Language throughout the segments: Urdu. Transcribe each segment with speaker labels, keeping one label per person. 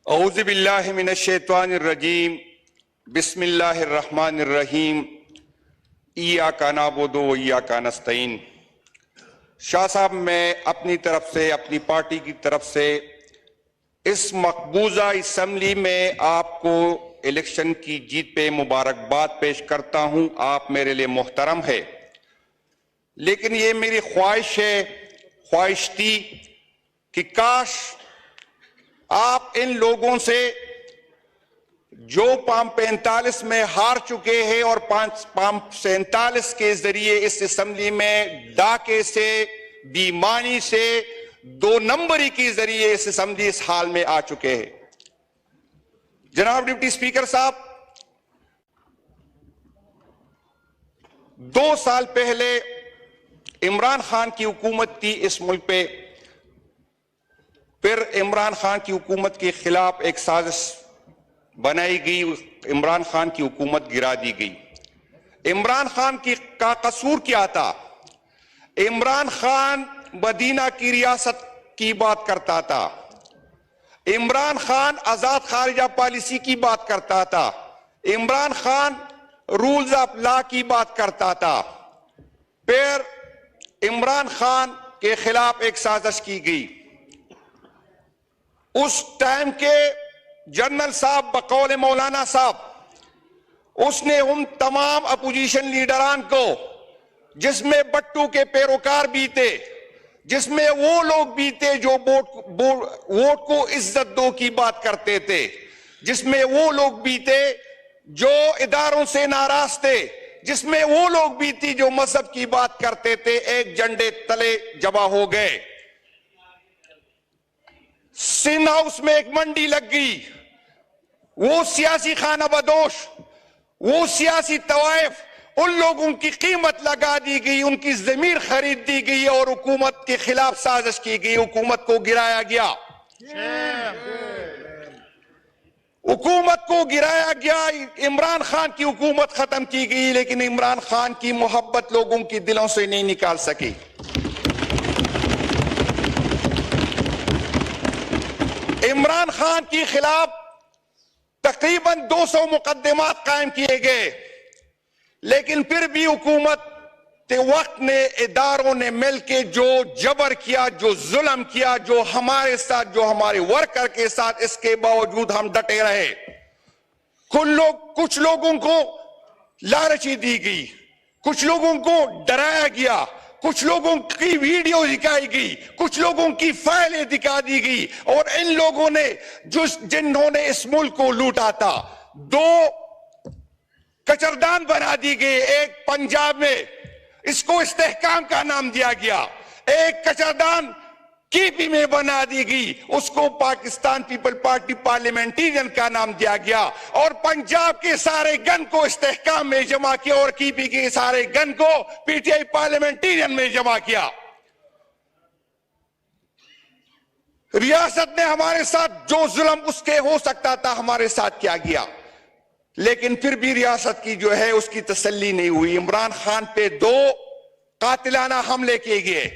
Speaker 1: اعوذ باللہ من الشیطان الرجیم بسم اللہ الرحمن الرحیم ایاک نعبد و ایاک نستعین۔ شاہ صاحب، میں اپنی طرف سے، اپنی پارٹی کی طرف سے اس مقبوضہ اسمبلی میں آپ کو الیکشن کی جیت پہ مبارکباد پیش کرتا ہوں۔ آپ میرے لیے محترم ہے، لیکن یہ میری خواہش تھی کہ کاش آپ ان لوگوں سے جو پام 45 میں ہار چکے ہیں اور پام 47 کے ذریعے اس اسمبلی میں ڈاکے سے، بیمانی سے، 2 نمبری کے ذریعے اس اسمبلی اس حال میں آ چکے ہیں۔ جناب ڈپٹی اسپیکر صاحب، 2 سال پہلے عمران خان کی حکومت تھی اس ملک پہ، پھر عمران خان کی حکومت کے خلاف ایک سازش بنائی گئی، عمران خان کی حکومت گرا دی گئی۔ عمران خان کا قصور کیا تھا؟ عمران خان مدینہ کی ریاست کی بات کرتا تھا، عمران خان آزاد خارجہ پالیسی کی بات کرتا تھا، Imran Khan rules of law کی بات کرتا تھا، پھر عمران خان کے خلاف ایک سازش کی گئی۔ اس ٹائم کے جنرل صاحب بقول مولانا صاحب، اس نے ان تمام اپوزیشن لیڈران کو، جس میں بٹو کے پیروکار بھی تھے، جس میں وہ لوگ بھی تھے جو ووٹ کو عزت دو کی بات کرتے تھے، جس میں وہ لوگ بھی تھے جو اداروں سے ناراض تھے، جس میں وہ لوگ بھی تھی جو مذہب کی بات کرتے تھے، ایک جھنڈے تلے جمع ہو گئے۔ سندھ ہاؤس میں ایک منڈی لگ گئی، وہ سیاسی خانہ بدوش، وہ سیاسی طوائف، ان لوگوں کی قیمت لگا دی گئی، ان کی ضمیر خرید دی گئی اور حکومت کے خلاف سازش کی گئی، حکومت کو گرایا گیا۔ حکومت کو گرایا گیا، عمران خان کی حکومت ختم کی گئی، لیکن عمران خان کی محبت لوگوں کی دلوں سے نہیں نکال سکی۔ عمران خان کے خلاف تقریباً 200 مقدمات قائم کیے گئے، لیکن پھر بھی حکومت کے وقت نے، اداروں نے مل کے جو جبر کیا، جو ظلم کیا، جو ہمارے ساتھ، جو ہمارے ورکر کے ساتھ، اس کے باوجود ہم ڈٹے رہے۔ کچھ لوگوں کو لالچی دی گئی، کچھ لوگوں کو ڈرایا گیا، کچھ لوگوں کی ویڈیو دکھائی گئی، کچھ لوگوں کی فائلیں دکھا دی گئی، اور ان لوگوں نے جنہوں نے اس ملک کو لوٹا تھا، 2 کچردان بنا دی گئی۔ ایک پنجاب میں اس کو استحکام کا نام دیا گیا، ایک کچردان کی پی میں بنا دی گئی، اس کو پاکستان پیپل پارٹی پارلیمنٹیرین کا نام دیا گیا، اور پنجاب کے سارے گن کو استحکام میں جمع کیا اور کی پی کے سارے گن کو پی ٹی آئی پارلیمنٹیرین میں جمع کیا۔ ریاست نے ہمارے ساتھ جو ظلم اس کے ہو سکتا تھا ہمارے ساتھ کیا گیا، لیکن پھر بھی ریاست کی جو ہے اس کی تسلی نہیں ہوئی۔ عمران خان پہ 2 قاتلانہ حملے کیے گئے،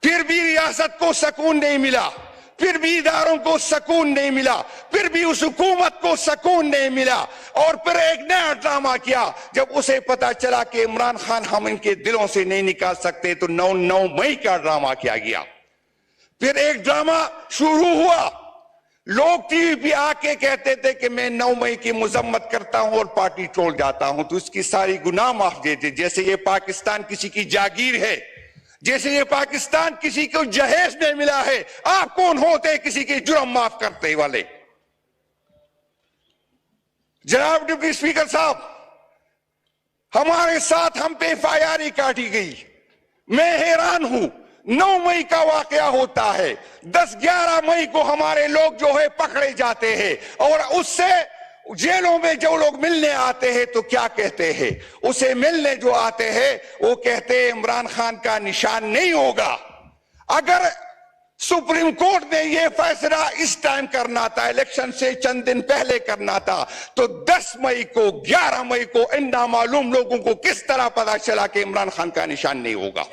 Speaker 1: پھر بھی ریاست کو سکون نہیں ملا، پھر بھی اداروں کو سکون نہیں ملا، پھر بھی اس حکومت کو سکون نہیں ملا، اور پھر ایک نیا ڈرامہ کیا۔ جب اسے پتا چلا کہ عمران خان ہم ان کے دلوں سے نہیں نکال سکتے، تو 9 مئی کا ڈرامہ کیا گیا۔ پھر ایک ڈرامہ شروع ہوا، لوگ ٹی وی پہ آ کے کہتے تھے کہ میں 9 مئی کی مذمت کرتا ہوں اور پارٹی چھوڑ جاتا ہوں، تو اس کی ساری گناہ معاف دے دے، جیسے یہ پاکستان کسی کی جاگیر ہے، جیسے یہ پاکستان کسی کو جہیز میں ملا ہے۔ آپ کون ہوتے کسی کے جرم معاف کرتے والے؟ جناب ڈپٹی اسپیکر صاحب، ہمارے ساتھ ہم پہ FIR کاٹی گئی۔ میں حیران ہوں، 9 مئی کا واقعہ ہوتا ہے، 10-11 مئی کو ہمارے لوگ جو ہے پکڑے جاتے ہیں، اور اس سے جیلوں میں جو لوگ ملنے آتے ہیں تو کیا کہتے ہیں؟ اسے ملنے جو آتے ہیں وہ کہتے ہیں عمران خان کا نشان نہیں ہوگا۔ اگر سپریم کورٹ نے یہ فیصلہ اس ٹائم کرنا تھا، الیکشن سے چند دن پہلے کرنا تھا، تو 10 مئی کو، 11 مئی کو ان نامعلوم لوگوں کو کس طرح پتا چلا کہ عمران خان کا نشان نہیں ہوگا؟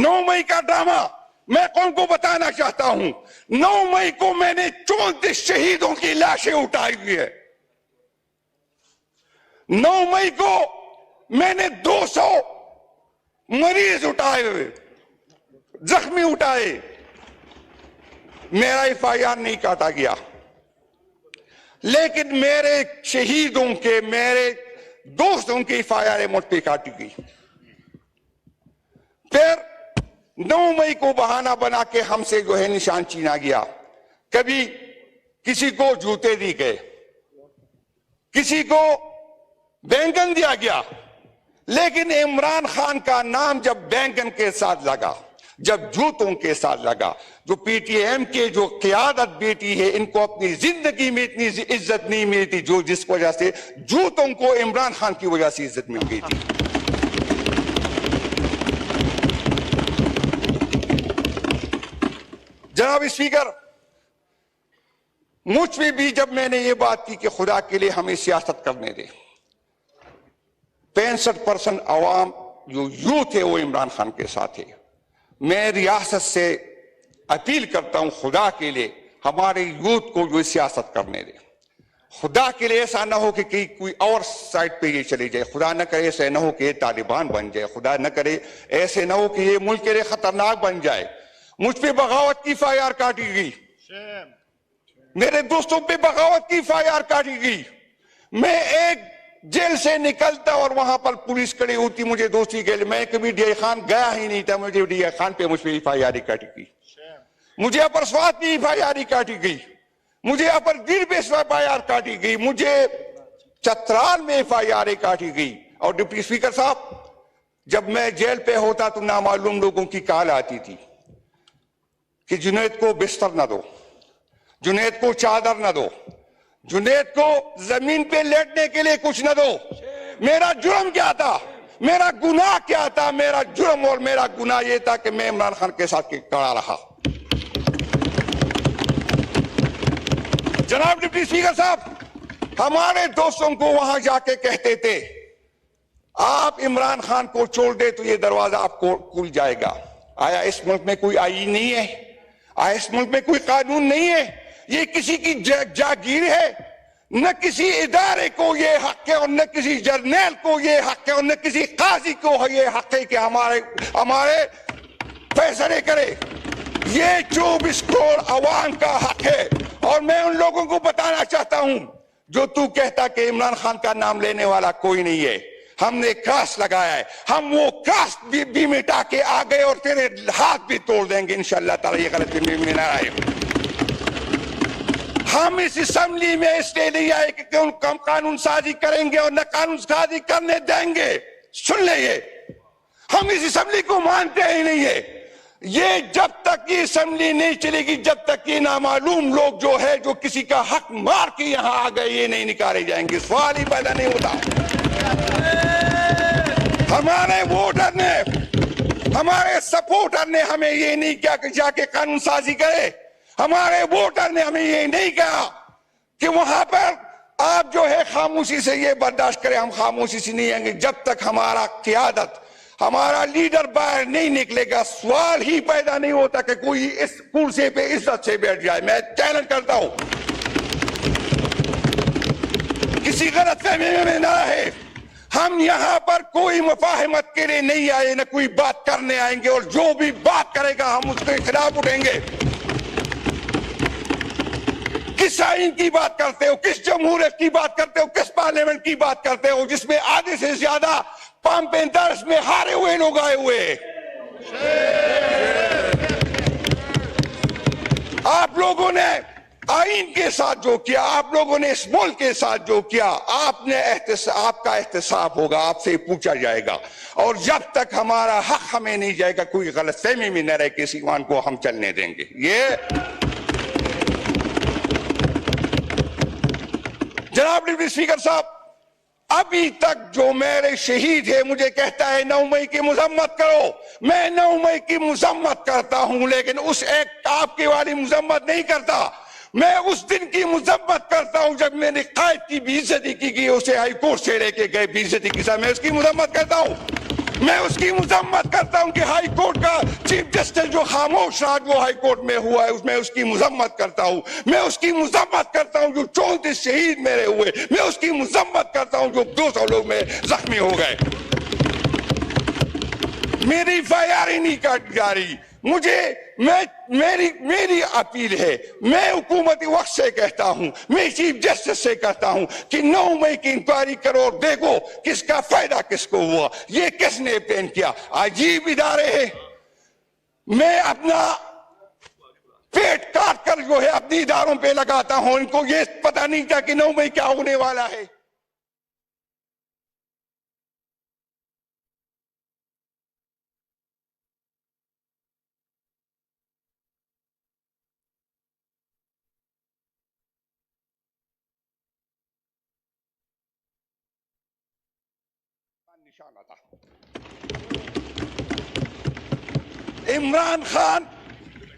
Speaker 1: 9 مئی کا ڈرامہ میں قوم کو بتانا چاہتا ہوں. 9 مئی کو میں نے 34 شہیدوں کی لاشیں اٹھائی ہوئی ہے. 9 مئی کو میں نے 200 مریض اٹھائے ہوئے, زخمی اٹھائے. میرا FIR نہیں کاٹا گیا, لیکن میرے شہیدوں کے, میرے دوستوں کی FIR مجھ پہ کاٹی گئی. پھر 9 مئی کو بہانہ بنا کے ہم سے جو ہے نشان چھینا گیا. کبھی کسی کو جوتے دی گئے, کسی کو بینگن دیا گیا, لیکن عمران خان کا نام جب بینگن کے ساتھ لگا, جب جوتوں کے ساتھ لگا, جو PTM کے جو قیادت بیٹی ہے, ان کو اپنی زندگی میں اتنی عزت نہیں ملی تھی جو جس وجہ سے جوتوں کو عمران خان کی وجہ سے عزت مل گئی تھی. جناب اسپیکر, مجھ پہ بھی جب میں نے یہ بات کی کہ خدا کے لیے ہمیں سیاست کرنے دے, 65% عوام جو یوتھ ہے وہ عمران خان کے ساتھ ہے. میں ریاست سے اپیل کرتا ہوں خدا کے لیے ہمارے یوتھ کو جو سیاست کرنے دے. خدا کے لیے ایسا نہ ہو کہ کوئی اور سائٹ پہ یہ چلی جائے, خدا نہ کرے ایسے نہ ہو کہ یہ طالبان بن جائے, خدا نہ کرے ایسے نہ ہو کہ یہ ملک کے لیے خطرناک بن جائے. مجھ پہ بغاوت کی FIR کاٹی گئی, میرے دوستوں پہ بغاوت کی FIR کاٹی گئی. میں ایک جیل سے نکلتا اور وہاں پر پولیس کھڑی ہوتی مجھے دوستی کے لیے, میں کبھی ڈی آئی خان گیا ہی نہیں تھا, مجھے ڈی آئی خان پہ مجھ پہ FIR کاٹی گئی. مجھے اپر سوات پہ FIR کاٹی گئی, مجھے اپر دیر پہ FIR کاٹی گئی, مجھے چترال میں FIR کاٹی گئی. اور ڈپٹی اسپیکر صاحب, جب میں جیل پہ ہوتا تو نامعلوم لوگوں کی کال آتی تھی کہ جنید کو بستر نہ دو, جنید کو چادر نہ دو, جنید کو زمین پہ لیٹنے کے لیے کچھ نہ دو. میرا جرم کیا تھا, میرا گناہ کیا تھا؟ میرا جرم اور میرا گناہ یہ تھا کہ میں عمران خان کے ساتھ کھڑا رہا. جناب ڈپٹی اسپیکر صاحب, ہمارے دوستوں کو وہاں جا کے کہتے تھے آپ عمران خان کو چھوڑ دے تو یہ دروازہ آپ کو کھل جائے گا. آیا اس ملک میں کوئی آئین نہیں ہے؟ آیا اس ملک میں کوئی قانون نہیں ہے؟ یہ کسی کی جاگیر ہے؟ نہ کسی ادارے کو یہ حق ہے اور نہ کسی جرنیل کو یہ حق ہے اور نہ کسی قاضی کو یہ حق ہے کہ ہمارے فیصلے کرے. یہ 24 کروڑ عوام کا حق ہے. اور میں ان لوگوں کو بتانا چاہتا ہوں جو تو کہتا کہ عمران خان کا نام لینے والا کوئی نہیں ہے, ہم نے کراس لگایا ہے, ہم وہ کراس بھی مٹا کے آ گئے اور تیرے ہاتھ بھی توڑ دیں گے انشاءاللہ تعالی. یہ غلطی میں نہ آئے. ہم اس اسمبلی میں اس لیے نہیں آئے کہ ہم قانون سازی کریں گے اور نہ قانون سازی کرنے دیں گے. سن لے, یہ ہم اس اسمبلی کو مانتے ہی نہیں ہے. یہ جب تک یہ اسمبلی نہیں چلے گی, جب تک یہ نامعلوم لوگ جو ہے جو کسی کا حق مار کے یہاں آ گئے یہ نہیں نکالے جائیں گے. سوال ہی پیدا نہیں ہوتا. ہمارے ووٹر نے, ہمارے سپورٹر نے ہمیں یہ نہیں کیا کہ جا کے قانون سازی کرے. ہمارے ووٹر نے ہمیں یہ نہیں کہا کہ وہاں پر آپ جو ہے خاموشی سے یہ برداشت کریں. ہم خاموشی سے نہیں آئیں گے جب تک ہمارا قیادت, ہمارا لیڈر باہر نہیں نکلے گا. سوال ہی پیدا نہیں ہوتا کہ کوئی اس کرسی پہ عزت سے بیٹھ جائے. میں چیلنج کرتا ہوں, کسی غلط فہمی میں نہ رہے. ہم یہاں پر کوئی مفاہمت کے لیے نہیں آئے, نہ کوئی بات کرنے آئیں گے, اور جو بھی بات کرے گا ہم اس کے خلاف اٹھیں گے. کس آئین کی بات کرتے ہو, کس جمہوریت کی بات کرتے ہو, کس پارلیمنٹ کی بات کرتے ہو جس میں آدھے سے زیادہ پام پینترس میں ہارے ہوئے لوگ آئے ہوئے ہیں؟ آپ لوگوں نے آئین کے ساتھ جو کیا, آپ لوگوں نے اس ملک کے ساتھ جو کیا, آپ کا احتساب ہوگا, آپ سے پوچھا جائے گا. اور جب تک ہمارا حق ہمیں نہیں جائے گا کوئی غلط فہمی میں نہ رہے کسی ایمان کو ہم چلنے دیں گے. یہ جناب ڈپٹی اسپیکر صاحب, ابھی تک جو میرے شہید ہے مجھے کہتا ہے 9 مئی کی مذمت کرو. میں 9 مئی کی مذمت کرتا ہوں, لیکن اس ایک آپ کی والی مذمت نہیں کرتا. میں اس دن کی مذمت کرتا ہوں جب میں نے قائد کی بے عزتی کی گئی, اسے ہائی کورٹ سے لے کے گئے بے عزتی کے ساتھ, میں اس کی مذمت کرتا ہوں. میں اس کی مذمت کرتا ہوں کہ ہائی کورٹ کا چیف جسٹس جو خاموش رہا وہ ہائی کورٹ میں ہوا ہے، میں اس کی مذمت کرتا ہوں. میں اس کی مذمت کرتا ہوں جو 34 شہید میرے ہوئے. میں اس کی مذمت کرتا ہوں جو 200 لوگ میں زخمی ہو گئے. میری فیاری نہیں کاٹ جا رہی. میری اپیل ہے، میں حکومت وقت سے کہتا ہوں، میں چیف جسٹس سے کہتا ہوں کہ 9 مئی کی انکوائری کرو اور دیکھو کس کا فائدہ کس کو ہوا، یہ کس نے پین کیا. عجیب ادارے ہیں. میں اپنا پیٹ کاٹ کر جو ہے اپنی اداروں پہ لگاتا ہوں. ان کو یہ پتہ نہیں تھا کہ 9 مئی کیا ہونے والا ہے. نشانہ تھا. عمران خان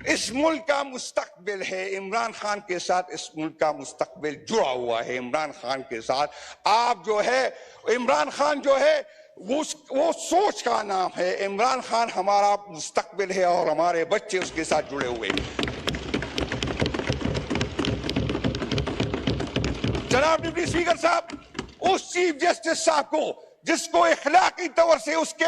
Speaker 1: اس ملک کا مستقبل ہے. عمران خان کے ساتھ اس ملک کا مستقبل جڑا ہوا ہے. عمران خان کے ساتھ آپ جو ہے، عمران خان جو ہے وہ سوچ کا نام ہے. عمران خان ہمارا مستقبل ہے اور ہمارے بچے اس کے ساتھ جڑے ہوئے. جناب ڈپٹی اسپیکر صاحب، اس چیف جسٹس صاحب کو جس کو اخلاقی طور سے اس کے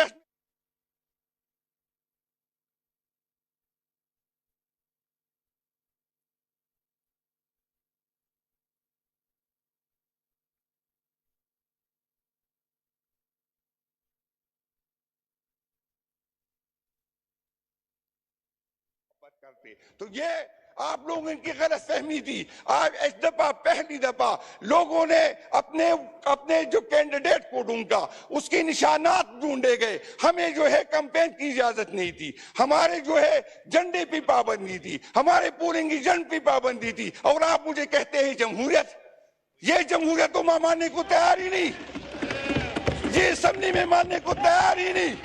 Speaker 1: کرتے تو یہ آپ لوگوں کی غلط فہمی تھی. آج اس دفعہ پہلی دفعہ لوگوں نے اپنے جو کینڈیڈیٹ کو ڈھونڈا، اس کے نشانات ڈھونڈے گئے. ہمیں جو ہے کمپین کی اجازت نہیں تھی، ہمارے جو ہے جھنڈے پہ پابندی تھی، ہمارے پولنگ ایجنٹ پہ پابندی تھی. اور آپ مجھے کہتے ہیں جمہوریت. یہ جمہوریت تو ماننے کو تیار ہی نہیں، یہ اسمبلی میں ماننے کو تیار ہی نہیں.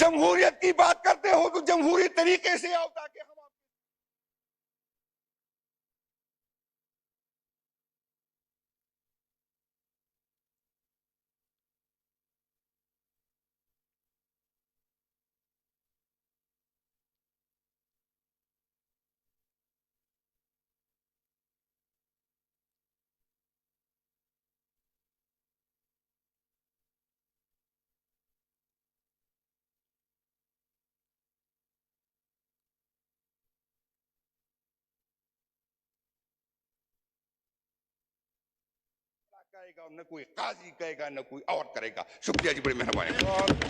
Speaker 1: جمہوریت کی بات کرتے ہو تو جمہوری طریقے سے آؤ تاکہ ہم کہے گا، نہ کوئی قاضی کہے گا، نہ کوئی اور کرے گا. شکریہ جی، بڑی مہربانی.